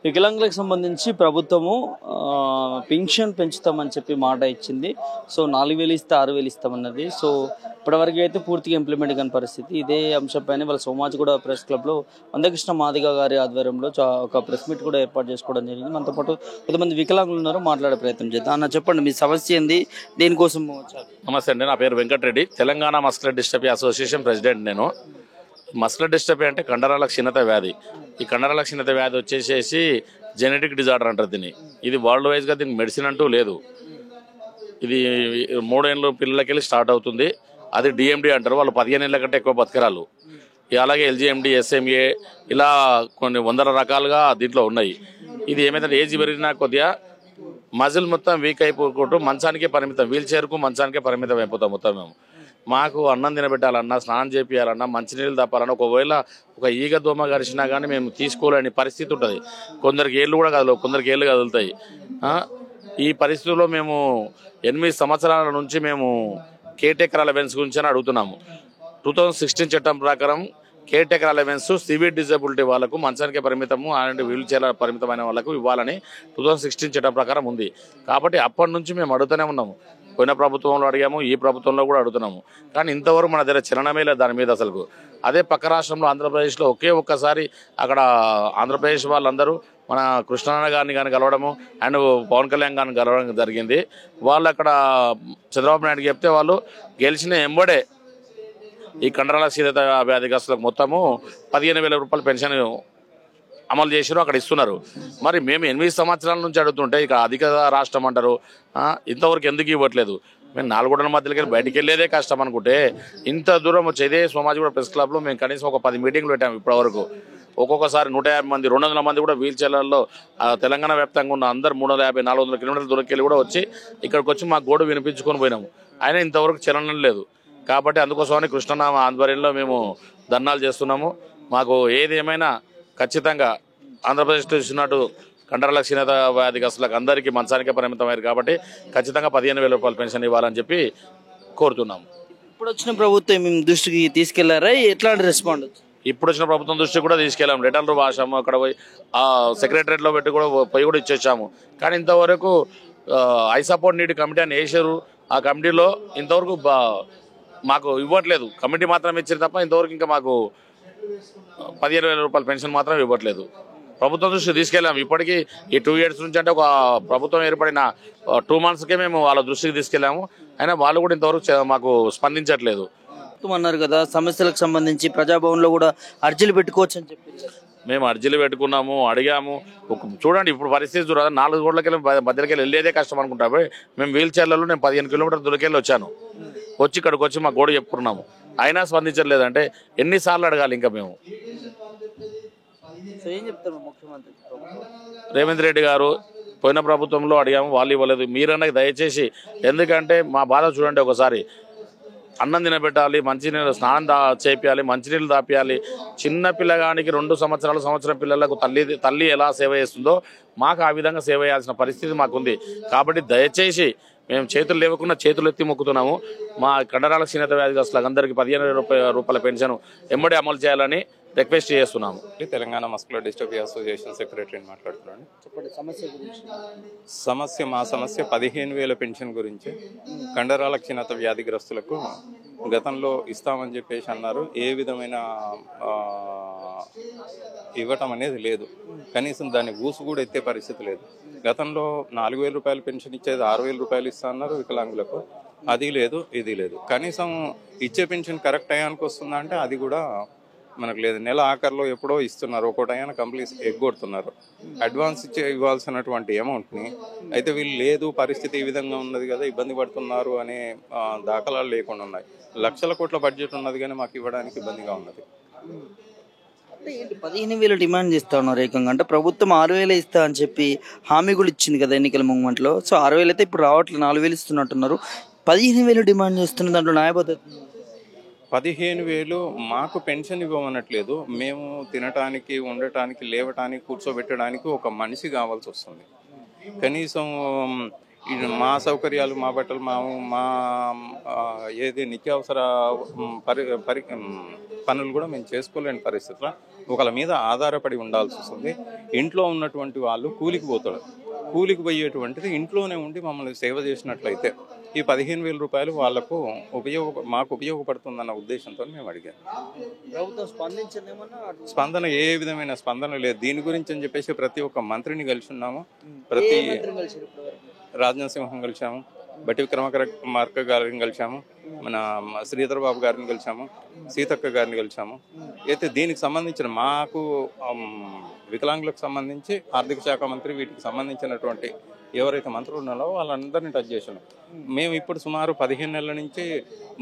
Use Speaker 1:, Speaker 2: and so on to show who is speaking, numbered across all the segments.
Speaker 1: వికలాంగులకు సంబంధించి ప్రభుత్వము పెన్షన్ పెంచుతామని చెప్పి మాట ఇచ్చింది. సో 4,000 ఇస్తే 6,000 ఇస్తామన్నది. సో ఇప్పటివరకు అయితే పూర్తిగా ఇంప్లిమెంట్ కాని పరిస్థితి. ఇదే అంశంపైన వాళ్ళ సోమాజ్ కూడా ప్రెస్ క్లబ్లో మందకృష్ణ మాదిగ గారి ఆధ్వర్యంలో ఒక ప్రెస్ మీట్ కూడా ఏర్పాటు చేసుకోవడం జరిగింది. మనతో పాటు కొంతమంది వికలాంగులు ఉన్నారు, మాట్లాడే ప్రయత్నం చేద్దాం. అన్న చెప్పండి, మీ సమస్య ఏంది, దేనికోసం వచ్చారు?
Speaker 2: నమస్తే అండి, నా పేరు Venkatareddy, Telangana muscular dystrophy association president. నేను మస్కులర్ డిస్ట్రఫీ అంటే కండరాల క్షీణత వ్యాధి. ఈ కండరాల క్షీణత వ్యాధి వచ్చేసేసి జెనెటిక్ డిజార్డర్ అంటారు దీన్ని. ఇది వరల్డ్ వైజ్గా దీనికి మెడిసిన్ అంటూ లేదు. ఇది 3 ఏళ్ళ పిల్లలకెళ్ళి స్టార్ట్ అవుతుంది. అది డిఎండి అంటారు. వాళ్ళు 15 ఏళ్ళ కంటే ఎక్కువ బతకరాలు. అలాగే ఎల్జిఎండి, ఎస్ఎంఏ, ఇలా కొన్ని వందల రకాలుగా దీంట్లో ఉన్నాయి. ఇది ఏమైతే ఏజ్ పెరిగినా కొద్దిగా మజిల్ మొత్తం వీక్ అయిపోకుంటూ మంచానికే పరిమితం, వీల్ చైర్కు మంచానికే పరిమితం అయిపోతాం మొత్తం. మేము మాకు అన్నం తినబెట్టాలన్నా, స్నానం చేపియాలన్నా, మంచినీళ్ళు తప్పాలన్నా, ఒకవేళ ఒక ఈగ దోమ గడిచినా కానీ మేము తీసుకోలేని పరిస్థితి ఉంటుంది. కొందరికి ఏళ్ళు కూడా కదలవు, కొందరికి ఏళ్ళు కదులుతాయి. ఈ పరిస్థితుల్లో మేము 8 సంవత్సరాల నుంచి మేము కేర్టేకర్ అలవెన్స్ గురించి అని అడుగుతున్నాము. 2016 చట్టం ప్రకారం కేర్టేకర్ అలవెన్స్ సివియర్ డిజబిలిటీ వాళ్ళకు, మంచానికే పరిమితము అలాంటి వీల్ చైర్ పరిమితమైన వాళ్ళకు ఇవ్వాలని 2016 చట్టం ప్రకారం ఉంది. కాబట్టి అప్పటి నుంచి మేము అడుగుతూనే ఉన్నాము. పోయిన ప్రభుత్వంలో అడిగాము, ఈ ప్రభుత్వంలో కూడా అడుగుతున్నాము. కానీ ఇంతవరకు మన దగ్గర చలనమే లేదు దాని మీద అసలు. అదే పక్క రాష్ట్రంలో ఆంధ్రప్రదేశ్లో ఒక్కసారి అక్కడ ఆంధ్రప్రదేశ్ వాళ్ళందరూ మన కృష్ణారాయణ గారిని కానీ కలవడము అండ్ పవన్ కళ్యాణ్ గారిని కలవడం జరిగింది. వాళ్ళు అక్కడ చంద్రబాబు నాయుడు చెప్తే వాళ్ళు గెలిచిన ఎంబడే ఈ కండరాల క్షీణత వ్యాధిగ్రస్తులకు మొత్తము 15,000 రూపాయల పెన్షన్ అమలు చేసారు, అక్కడ ఇస్తున్నారు. మరి మేము 8 సంవత్సరాల నుంచి అడుగుతుంటే ఇక అధిక రాష్ట్రం అంటారు, ఇంతవరకు ఎందుకు ఇవ్వట్లేదు? మేము 4 గోడల మధ్యలోకి వెళ్ళి బయటికి వెళ్ళేదే కష్టం అనుకుంటే ఇంత దూరం వచ్చేదే సోమాజ్ కూడా ప్రెస్ క్లబ్లో మేము కనీసం ఒక 10 మీటింగ్లు పెట్టాము ఇప్పటివరకు. ఒక్కొక్కసారి 150 మంది 200 మంది కూడా వీల్ చైర్లలో తెలంగాణ వ్యాప్తంగా ఉన్న అందరు 350-400 కిలోమీటర్ల దూరకెళ్ళి కూడా వచ్చి ఇక్కడికి వచ్చి మా గోడు వినిపించుకొని పోయినాము. అయినా ఇంతవరకు చలనం లేదు. కాబట్టి అందుకోసమని కృష్ణనామ ఆధ్వర్యంలో మేము ధర్నాలు చేస్తున్నాము. మాకు ఏది ఏమైనా ఖచ్చితంగా ఆంధ్రప్రదేశ్లో ఇచ్చినట్టు కండరాల క్షీణత వ్యాధిగ్రస్తులకు అందరికీ మంచానికే పరిమితమయ్యారు కాబట్టి ఖచ్చితంగా 15,000 రూపాయల పెన్షన్ ఇవ్వాలని చెప్పి కోరుతున్నాము.
Speaker 1: ఇప్పుడు వచ్చిన ప్రభుత్వం మేము దృష్టికి తీసుకెళ్లారా? ఎట్లాంటి రెస్పాండ్?
Speaker 2: ఇప్పుడు వచ్చిన ప్రభుత్వం దృష్టికి కూడా తీసుకెళ్ళాము, లెటర్లు రాసాము, అక్కడ పోయి సెక్రటరేట్లో పెట్టి కూడా పోయి కూడా ఇచ్చేసాము. కానీ ఇంతవరకు ఐ సపోర్ట్ నీడ్ కమిటీ అని వేసారు. ఆ కమిటీలో ఇంతవరకు మాకు ఇవ్వట్లేదు. కమిటీ మాత్రం ఇచ్చారు తప్ప ఇంతవరకు ఇంకా మాకు 15,000 రూపాయల పెన్షన్ మాత్రం ఇవ్వట్లేదు. ప్రభుత్వం దృష్టికి తీసుకెళ్ళాము. ఇప్పటికీ ఈ 2 ఇయర్స్ నుంచి అంటే ఒక ప్రభుత్వం ఏర్పడిన 2 మంత్స్కే మేము వాళ్ళ దృష్టికి తీసుకెళ్ళాము. అయినా వాళ్ళు కూడా ఇంతవరకు మాకు స్పందించట్లేదు.
Speaker 1: అన్నారు కదా, సమస్యలకు సంబంధించి ప్రజాభవన్లో కూడా అర్జీలు పెట్టుకోవచ్చు అని చెప్పి
Speaker 2: మేము అర్జీలు పెట్టుకున్నాము, అడిగాము. చూడండి ఇప్పుడు పరిస్థితి చూడాలి. 4 గోడలకెళ్ళి మధ్యలోకి వెళ్ళేదే కష్టం అనుకుంటాము. మేము వీల్ చైర్లలో నేను 15 కిలోమీటర్ల దూరకెళ్ళి వచ్చాను. వచ్చి ఇక్కడికి వచ్చి మా గోడ చెప్పుకున్నాము. అయినా స్పందించలేదు. అంటే ఎన్నిసార్లు అడగాలి ఇంకా మేము?
Speaker 1: ఏం చెప్తారు ముఖ్యమంత్రి
Speaker 2: రేవంత్ రెడ్డి గారు? పోయిన ప్రభుత్వంలో అడిగాము, వాళ్ళు ఇవ్వలేదు. మీరన్నా దయచేసి, ఎందుకంటే మా బాధ చూడండి ఒకసారి. అన్నం తినబెట్టాలి, మంచినీళ్ళు స్నానం చేపియాలి, మంచినీళ్ళు దాపియాలి. చిన్న పిల్లగానికి 2 సంవత్సరం పిల్లలకు తల్లి ఎలా సేవ చేస్తుందో మాకు ఆ విధంగా సేవ చేయాల్సిన పరిస్థితి మాకుంది. కాబట్టి దయచేసి మేము చేతులు లేవకుండా చేతులు ఎత్తి మొక్కుతున్నాము. మా కండరాల క్షీణత వ్యాధిగ్రస్తులకు అందరికీ 15,000 రూపాయల పెన్షన్ ఎమ్మడే అమలు చేయాలని రిక్వెస్ట్ చేస్తున్నాము.
Speaker 3: తెలంగాణ మస్కులర్ డిస్ట్రఫీ అసోసియేషన్ సెక్రటరీని మాట్లాడుతున్నాను.
Speaker 1: చెప్పండి సమస్య గురించి.
Speaker 3: మా సమస్య 15,000 పెన్షన్ గురించి. కండరాల క్షీణత వ్యాధిగ్రస్తులకు గతంలో ఇస్తామని చెప్పేసి అన్నారు. ఏ విధమైన ఇవ్వటం అనేది లేదు. కనీసం దాన్ని ఊసు కూడా ఎత్తే పరిస్థితి లేదు. గతంలో 4,000 రూపాయల పెన్షన్ ఇచ్చేది 6,000 రూపాయలు ఇస్తా అన్నారు వికలాంగులకు. అది లేదు, ఇది లేదు. కనీసం ఇచ్చే పెన్షన్ కరెక్ట్ టయానికి వస్తుందా అంటే అది కూడా మనకు లేదు. నెల ఆఖరిలో ఎప్పుడో ఇస్తున్నారు, ఒక్కో టయాన్ని కంప్లీట్ ఎగ్గొడుతున్నారు. అడ్వాన్స్ ఇవ్వాల్సినటువంటి అమౌంట్ని అయితే వీళ్ళు లేదు, పరిస్థితి ఈ విధంగా ఉన్నది కదా, ఇబ్బంది పడుతున్నారు అనే దాఖలాలు లేకుండా ఉన్నాయి. లక్షల కోట్ల బడ్జెట్ ఉన్నది కానీ మాకు ఇవ్వడానికి ఇబ్బందిగా ఉన్నది.
Speaker 1: 15,000 డిమాండ్ చేస్తా ఉన్నారు ఏకంగా. అంటే ప్రభుత్వం 6,000 ఇస్తా అని చెప్పి హామీ కూడా ఇచ్చింది కదా ఎన్నికల మూమెంట్లో. సో 6,000 అయితే ఇప్పుడు రావట్లేదు, 4,000 ఇస్తున్నట్టున్నారు. 15,000 డిమాండ్ చేస్తున్న దాంట్లో న్యాయబద్ధత?
Speaker 3: 15,000 మాకు పెన్షన్ ఇవ్వమనట్లేదు. మేము తినటానికి, ఉండటానికి, లేవటానికి, కూర్చోబెట్టడానికి ఒక మనిషి కావాల్సి వస్తుంది. కనీసం మా సౌకర్యాలు, మా బట్టలు, మా ఏది నిత్యావసర పనులు కూడా మేము చేసుకోలేని పరిస్థితిలో ఒకళ్ళ మీద ఆధారపడి ఉండాల్సి వస్తుంది. ఇంట్లో ఉన్నటువంటి వాళ్ళు కూలికి పోతాడు. కూలికి పోయేటువంటిది ఇంట్లోనే ఉండి మమ్మల్ని సేవ చేసినట్లయితే ఈ 15,000 రూపాయలు వాళ్లకు మాకు ఉపయోగపడుతుందన్న ఉద్దేశంతో మేము అడిగాము.
Speaker 1: ప్రభుత్వం స్పందించిందేమన్నా?
Speaker 3: స్పందన ఏ విధమైన స్పందన లేదు. దీని గురించి అని చెప్పేసి ప్రతి ఒక్క మంత్రిని కలిసి ఉన్నాము. ప్రతి రాజనాథసింహం కలిసాము, బట్టి విక్రమార్క గారిని కలిసాము, మన శ్రీధర్ బాబు గారిని కలిసాము, సీతక్క గారిని కలిసాము. అయితే దీనికి సంబంధించిన మాకు వికలాంగులకు సంబంధించి ఆర్థిక శాఖ మంత్రి వీటికి సంబంధించినటువంటి ఎవరైతే మంత్రులు ఉన్నారో వాళ్ళందరినీ టచ్ చేసాం. మేము ఇప్పుడు సుమారు 15 నెలల నుంచి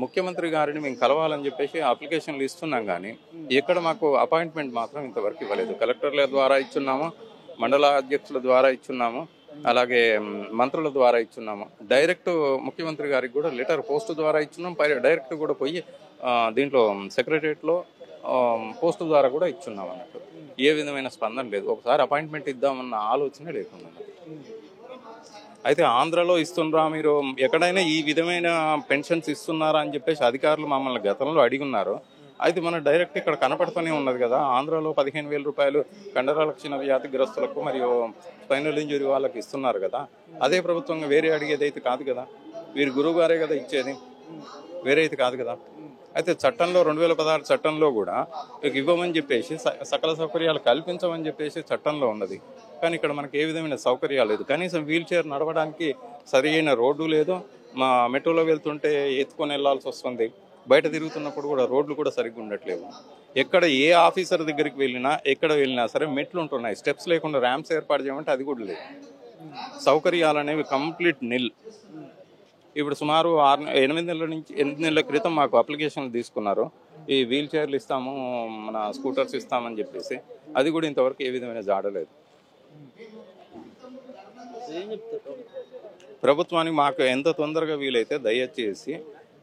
Speaker 3: ముఖ్యమంత్రి గారిని మేము కలవాలని చెప్పేసి అప్లికేషన్లు ఇస్తున్నాం, కానీ ఎక్కడ మాకు అపాయింట్మెంట్ మాత్రం ఇంతవరకు ఇవ్వలేదు. కలెక్టర్ల ద్వారా ఇచ్చున్నాము, మండల అధ్యక్షుల ద్వారా ఇచ్చున్నాము, అలాగే మంత్రుల ద్వారా ఇచ్చున్నాము. డైరెక్ట్ ముఖ్యమంత్రి గారికి కూడా లెటర్ పోస్ట్ ద్వారా ఇచ్చున్నాం. డైరెక్ట్ కూడా పోయి దీంట్లో సెక్రటరియట్లో పోస్టు ద్వారా కూడా ఇచ్చున్నాం అన్నట్టు. ఏ విధమైన స్పందన లేదు. ఒకసారి అపాయింట్మెంట్ ఇద్దామన్న ఆలోచన లేకుండా. అయితే ఆంధ్రలో ఇస్తున్నారా, మీరు ఎక్కడైనా ఈ విధమైన పెన్షన్స్ ఇస్తున్నారా అని చెప్పేసి అధికారులు మమ్మల్ని గతంలో అడిగి ఉన్నారు. అయితే మన డైరెక్ట్ ఇక్కడ కనపడుతూనే ఉన్నది కదా, ఆంధ్రాలో 15,000 రూపాయలు కండరాల క్షీణ వ్యాధిగ్రస్తులకు మరియు స్పైనల్ ఇంజరీ వాళ్ళకి ఇస్తున్నారు కదా. అదే ప్రభుత్వంగా వేరే అడిగేది అయితే కాదు కదా. వీరి గురువు గారే కదా ఇచ్చేది, వేరే అయితే కాదు కదా. అయితే చట్టంలో 2016 చట్టంలో కూడా ఇవ్వమని చెప్పేసి సకల సౌకర్యాలు కల్పించమని చెప్పేసి చట్టంలో ఉన్నది. కానీ ఇక్కడ మనకి ఏ విధమైన సౌకర్యాలు లేదు. కనీసం వీల్ చైర్ నడవడానికి సరి అయిన రోడ్డు లేదు. మా మెట్రోలో వెళ్తుంటే ఎత్తుకొని వెళ్లాల్సి వస్తుంది. బయట తిరుగుతున్నప్పుడు కూడా రోడ్లు కూడా సరిగ్గా ఉండట్లేవు. ఎక్కడ ఏ ఆఫీసర్ దగ్గరికి వెళ్ళినా ఎక్కడ వెళ్ళినా సరే మెట్లు ఉంటున్నాయి. స్టెప్స్ లేకుండా ర్యాంప్స్ ఏర్పాటు చేయమంటే అది కూడా లేదు. సౌకర్యాలు అనేవి కంప్లీట్ నిల్. ఇప్పుడు సుమారు 8 నెలల క్రితం మాకు అప్లికేషన్లు తీసుకున్నారు. ఈ వీల్ చైర్లు ఇస్తాము, మన స్కూటర్స్ ఇస్తామని చెప్పేసి. అది కూడా ఇంతవరకు ఏ విధమైన జాడలేదు. ప్రభుత్వానికి మాకు ఎంత తొందరగా వీలైతే దయచేసి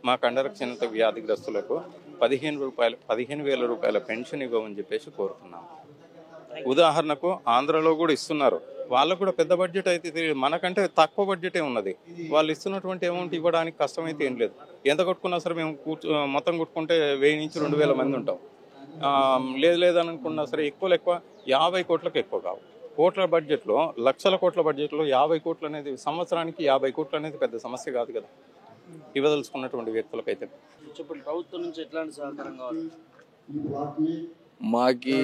Speaker 3: మా కండరక్షణ వ్యాధిగ్రస్తులకు 15,000 రూపాయల పెన్షన్ ఇవ్వమని చెప్పేసి కోరుతున్నాము. ఉదాహరణకు ఆంధ్రలో కూడా ఇస్తున్నారు. వాళ్ళకు కూడా పెద్ద బడ్జెట్ అయితే మనకంటే తక్కువ బడ్జెటే ఉన్నది. వాళ్ళు ఇస్తున్నటువంటి అమౌంట్ ఇవ్వడానికి కష్టమైతే ఏం లేదు. ఎంత కొట్టుకున్నా సరే మేము మొత్తం కొట్టుకుంటే 1000 నుంచి 2,000 మంది ఉంటాం. లేదని అనుకున్నా సరే ఎక్కువ 50 కోట్లకు ఎక్కువ కావు. కోట్ల బడ్జెట్లో, లక్షల కోట్ల బడ్జెట్లో 50 కోట్లు అనేది, సంవత్సరానికి 50 కోట్లు అనేది పెద్ద సమస్య కాదు కదా ఇవ్వదలుచుకున్నటువంటి వ్యక్తులకైతే.
Speaker 1: ప్రభుత్వం నుంచి ఎట్లాంటి సహకారం కావాలి?
Speaker 4: మాకి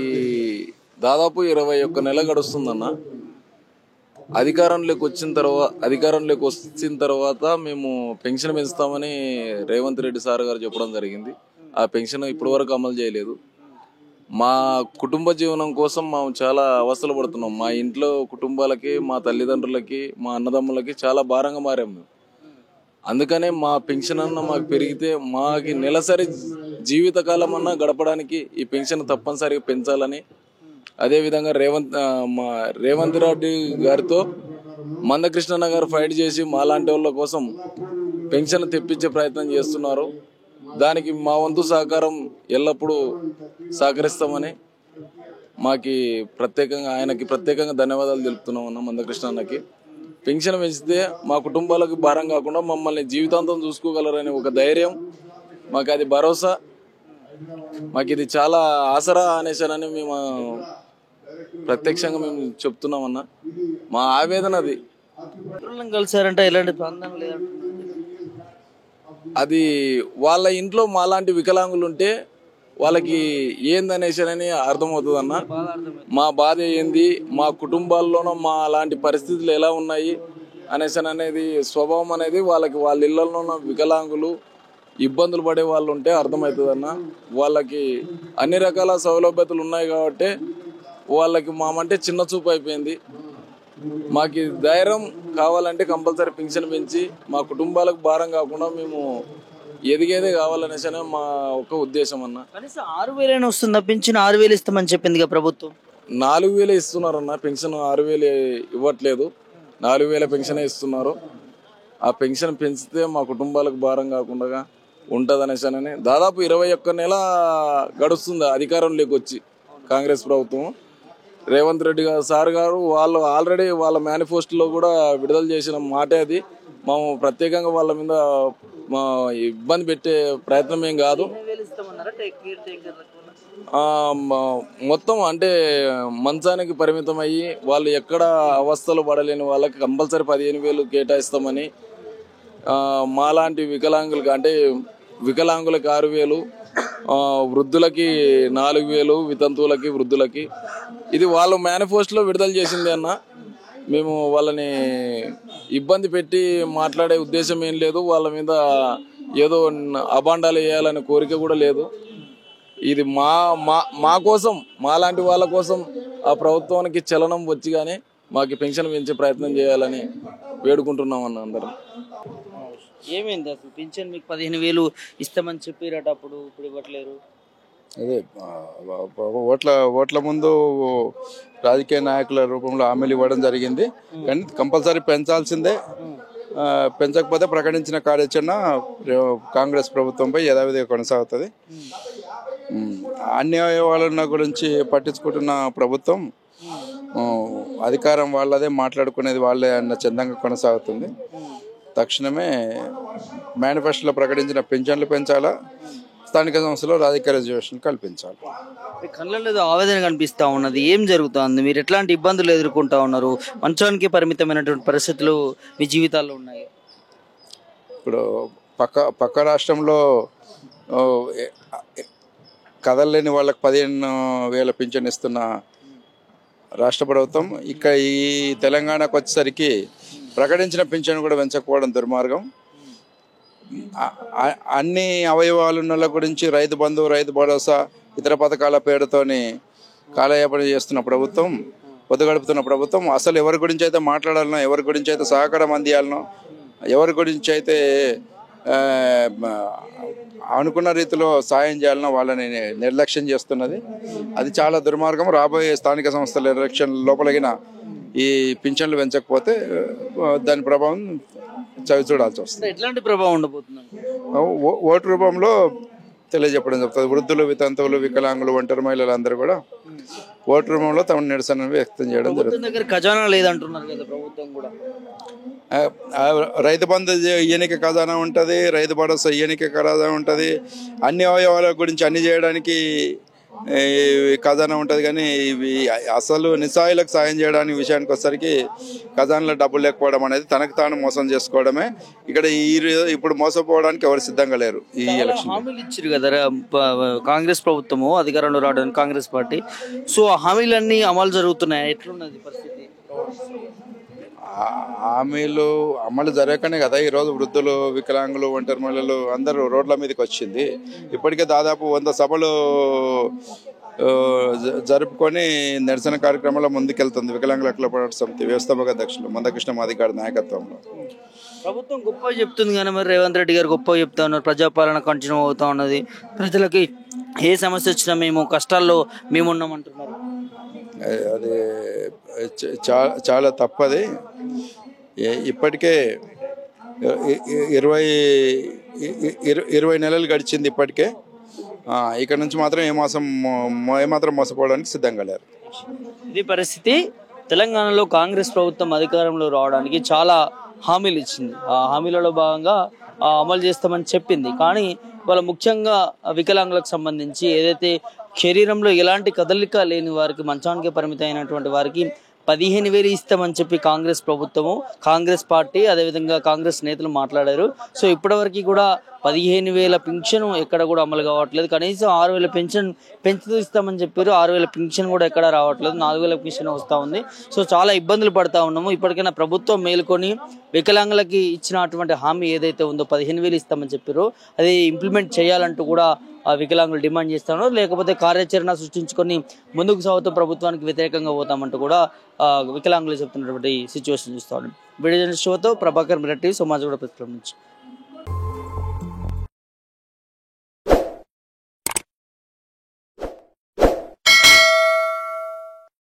Speaker 4: దాదాపు 21 నెల గడుస్తుందన్న. అధికారంలోకి వచ్చిన తర్వాత మేము పెన్షన్ పెంచుతామని రేవంత్ రెడ్డి సార్ గారు చెప్పడం జరిగింది. ఆ పెన్షన్ ఇప్పటి వరకు అమలు చేయలేదు. మా కుటుంబ జీవనం కోసం మేము చాలా అవస్థలు పడుతున్నాం. మా ఇంట్లో కుటుంబాలకి, మా తల్లిదండ్రులకి, మా అన్నదమ్ములకి చాలా భారంగా మారాం మేము. అందుకనే మా పెన్షన్ అన్న మాకు పెరిగితే మాకి నెలసరి జీవితకాలం అన్నా గడపడానికి ఈ పెన్షన్ తప్పనిసరిగా పెంచాలని, అదేవిధంగా రేవంత్ రెడ్డి గారితో మందకృష్ణన్న గారు ఫైట్ చేసి మాలాంటి వాళ్ళ కోసం పెన్షన్ తెప్పించే ప్రయత్నం చేస్తున్నారు. దానికి మా వంతు సహకారం ఎల్లప్పుడూ సహకరిస్తామని ఆయనకి ప్రత్యేకంగా ధన్యవాదాలు తెలుపుతున్నాం అన్న మందకృష్ణన్నకి. పెన్షన్ పెంచితే మా కుటుంబాలకు భారం కాకుండా మమ్మల్ని జీవితాంతం చూసుకోగలరని ఒక ధైర్యం మాకు, అది భరోసా మాకు, ఇది చాలా ఆసరా అనేసానని మేము ప్రత్యక్షంగా మేము చెప్తున్నామన్నా. మా ఆవేదన అది.
Speaker 1: కలిసారంటే ఎలాంటి స్పందన లేదంటే
Speaker 4: అది వాళ్ళ ఇంట్లో మాలాంటి వికలాంగులు ఉంటే వాళ్ళకి ఏందనేసానని అర్థమవుతుంది అన్న. మా బాధ ఏంది, మా కుటుంబాల్లోనూ మా అలాంటి పరిస్థితులు ఎలా ఉన్నాయి అనేది స్వభావం అనేది వాళ్ళకి, వాళ్ళ ఇళ్లలో ఉన్న వికలాంగులు ఇబ్బందులు పడే వాళ్ళు ఉంటే అర్థమవుతుంది అన్న. వాళ్ళకి అన్ని రకాల సౌలభ్యతలు ఉన్నాయి కాబట్టి వాళ్ళకి మామంటే చిన్న చూపు అయిపోయింది. మాకు ధైర్యం కావాలంటే కంపల్సరీ పెన్షన్ పెంచి మా కుటుంబాలకు భారం కాకుండా మేము ఎదిగేదే కావాలనేసి మా ఒక ఉద్దేశం అన్న.
Speaker 1: కనీసం 6,000 వస్తుందా పెన్షన్? 6,000 ఇస్తామని చెప్పింది కదా ప్రభుత్వం.
Speaker 4: 4,000 ఇస్తున్నారన్న పెన్షన్. 6,000 ఇవ్వట్లేదు, 4,000 పెన్షన్ ఇస్తున్నారు. ఆ పెన్షన్ పెంచితే మా కుటుంబాలకు భారం కాకుండా ఉంటుంది అనేసి దాదాపు 21 నెల గడుస్తుంది అధికారంలోకి వచ్చి కాంగ్రెస్ ప్రభుత్వం. రేవంత్ రెడ్డి సార్ గారు వాళ్ళు ఆల్రెడీ వాళ్ళ మేనిఫెస్టోలో కూడా విడుదల చేసిన మాటే అది. మేము ప్రత్యేకంగా వాళ్ళ మీద ఇబ్బంది పెట్టే ప్రయత్నం ఏం కాదు. మొత్తం అంటే మంచానికి పరిమితం అయ్యి వాళ్ళు ఎక్కడ అవస్థలు పడలేని వాళ్ళకి కంపల్సరీ 15,000 కేటాయిస్తామని, మాలాంటి వికలాంగులకి అంటే వికలాంగులకి 6,000, వృద్ధులకి 4,000, వితంతువులకి వృద్ధులకి ఇది వాళ్ళు మేనిఫెస్టోలో విడుదల చేసింది అన్న. మేము వాళ్ళని ఇబ్బంది పెట్టి మాట్లాడే ఉద్దేశం ఏం లేదు, వాళ్ళ మీద ఏదో అబాండాలు వేయాలనే కోరిక కూడా లేదు. ఇది మా కోసం, మాలాంటి వాళ్ళ కోసం ఆ ప్రభుత్వానికి చలనం వచ్చి కానీ మాకు పెన్షన్ పెంచే ప్రయత్నం చేయాలని వేడుకుంటున్నాం అన్న అందరం.
Speaker 1: ఏమైంది అసలు పింఛన్ మీకు 15,000 ఇస్తామని చెప్పారట, అప్పుడు ఇప్పుడు ఇవ్వట్లేరు?
Speaker 5: అదే ఓట్ల ముందు రాజకీయ నాయకుల రూపంలో హామీలు ఇవ్వడం జరిగింది, కానీ కంపల్సరీ పెంచాల్సిందే. పెంచకపోతే ప్రకటించిన కార్యాచరణ కాంగ్రెస్ ప్రభుత్వంపై యథావిధిగా కొనసాగుతుంది. అన్ని అవయవాల గురించి పట్టించుకుంటున్న ప్రభుత్వం అధికారం వాళ్ళదే, మాట్లాడుకునేది వాళ్ళే అన్న చందంగా కొనసాగుతుంది. తక్షణమే మేనిఫెస్టోలో ప్రకటించిన పెన్షన్లు పెంచాలా, స్థానిక సంస్థలో రాజకీయ రిజర్వేషన్ కల్పించాలి.
Speaker 1: కళ్ళలో ఏదో ఆవేదన కనిపిస్తూ ఉన్నది, ఏం జరుగుతుంది? మీరు ఎట్లాంటి ఇబ్బందులు ఎదుర్కొంటా ఉన్నారు? మంచానికి పరిమితమైనటువంటి పరిస్థితులు మీ జీవితాల్లో ఉన్నాయి.
Speaker 5: ఇప్పుడు పక్క రాష్ట్రంలో కదలలేని వాళ్ళకి 15,000 పింఛన్ ఇస్తున్న రాష్ట్ర ప్రభుత్వం ఇక్కడ ఈ తెలంగాణకు వచ్చేసరికి ప్రకటించిన పింఛన్ కూడా పెంచకపోవడం దుర్మార్గం. అన్ని అవయవాలున్న గురించి రైతు బంధు, రైతు భరోసా, ఇతర పథకాల పేరుతోని కాలయాపన చేస్తున్న ప్రభుత్వం, పొద్దుగడుపుతున్న ప్రభుత్వం అసలు ఎవరి గురించి అయితే మాట్లాడాలనో, ఎవరి గురించి అయితే సహకారం అందియాలనో, ఎవరి గురించి అయితే అనుకున్న రీతిలో సాయం చేయాలనో వాళ్ళని నిర్లక్ష్యం చేస్తున్నది. అది చాలా దుర్మార్గం. రాబోయే స్థానిక సంస్థల ఎలక్షన్ లోపలిగిన ఈ పింఛన్లు పెంచకపోతే దాని ప్రభావం చవి చూడాల్సి వస్తుంది.
Speaker 1: ఎట్లాంటి ప్రభావం ఉండబోతుంది?
Speaker 5: ఓటు రూపంలో తెలియజెప్పడం చెప్తుంది. వృద్ధులు, వితంతువులు, వికలాంగులు, ఒంటరి మహిళలు అందరూ కూడా ఓటు రూపంలో తమ నిరసన వ్యక్తం చేయడం జరుగుతుంది.
Speaker 1: ఖజానా లేదంటున్నారు కదా ప్రభుత్వం కూడా.
Speaker 5: రైతు బంధు ఈయనకి ఖజానా ఉంటుంది, రైతు భరోసా ఈయనకి ఖజానా ఉంటుంది, అన్ని అవయవాల గురించి అన్ని చేయడానికి ఖజానా ఉంటుంది. కానీ ఇవి అసలు నిస్సాయులకు సాయం చేయడానికి విషయానికి వచ్చేసరికి ఖజానాలో డబ్బులు లేకపోవడం అనేది తనకు తాను మోసం చేసుకోవడమే. ఇక్కడ ఇప్పుడు మోసపోవడానికి ఎవరు సిద్ధంగా లేరు. ఈ ఎలక్షన్
Speaker 1: హామీలు ఇచ్చారు కదా కాంగ్రెస్ ప్రభుత్వము అధికారంలో రావడానికి, కాంగ్రెస్ పార్టీ. సో ఆ హామీలన్నీ అమలు జరుగుతున్నాయి, ఎట్లున్నది పరిస్థితి?
Speaker 5: హామీలు అమలు జరగకనే కదా ఈరోజు వృద్ధులు, వికలాంగులు, ఒంటరి మహిళలు అందరూ రోడ్ల మీదకి వచ్చింది. ఇప్పటికే దాదాపు 100 సభలు జరుపుకొని నిరసన కార్యక్రమంలో ముందుకెళ్తుంది వికలాంగుల హక్కుల పోరాట సమితి వ్యవస్థాపక అధ్యక్షులు మందకృష్ణ మాదిగ గారి నాయకత్వంలో.
Speaker 1: ప్రభుత్వం గొప్ప చెప్తుంది కానీ మరి రేవంత్ రెడ్డి గారు గొప్ప చెప్తా ఉన్నారు, ప్రజాపాలన కంటిన్యూ అవుతా ఉన్నది, ప్రజలకి ఏ సమస్య వచ్చినా మేము కష్టాల్లో మేము ఉన్నామంటున్నారు.
Speaker 5: అది చాలా తప్పది. ఇప్పటికే 20 నెలలు గడిచింది. ఇప్పటికే ఇక్కడ నుంచి మాత్రం ఏమాత్రం మోసపోవడానికి సిద్ధంగా లేరు.
Speaker 1: ఇది పరిస్థితి. తెలంగాణలో కాంగ్రెస్ ప్రభుత్వం అధికారంలో రావడానికి చాలా హామీలు ఇచ్చింది. ఆ హామీలలో భాగంగా అమలు చేస్తామని చెప్పింది. కానీ వాళ్ళ ముఖ్యంగా వికలాంగులకు సంబంధించి ఏదైతే శరీరంలో ఎలాంటి కదలిక లేని వారికి, మంచానికి పరిమితమైనటువంటి వారికి 15,000 ఇస్తామని చెప్పి కాంగ్రెస్ ప్రభుత్వము, కాంగ్రెస్ పార్టీ, అదేవిధంగా కాంగ్రెస్ నేతలు మాట్లాడారు. సో ఇప్పటివరకు కూడా 15,000 పింఛన్ ఎక్కడ కూడా అమలు కావట్లేదు. కనీసం 6,000 పెన్షన్ పెంచుతూ ఇస్తామని చెప్పారు. 6,000 పింఛన్ కూడా ఎక్కడ రావట్లేదు, 4,000 పింఛన్ వస్తూ ఉంది. సో చాలా ఇబ్బందులు పడతా ఉన్నాము. ఇప్పటికైనా ప్రభుత్వం మేలుకొని వికలాంగులకి ఇచ్చినటువంటి హామీ ఏదైతే ఉందో 15,000 ఇస్తామని చెప్పారో అది ఇంప్లిమెంట్ చేయాలంటూ కూడా వికలాంగులు డిమాండ్ చేస్తాను. లేకపోతే కార్యాచరణ సృష్టించుకొని ముందుకు సాగుతూ ప్రభుత్వానికి వ్యతిరేకంగా పోతామంటూ కూడా వికలాంగులు చెప్తున్నటువంటి సిచ్యువేషన్ చూస్తా ఉన్నాం. వీడియో జర్నలిస్ట్ షోతో ప్రభాకర్ మిరటి, సమాజగూడ ప్రెస్ క్లబ్ నుంచి.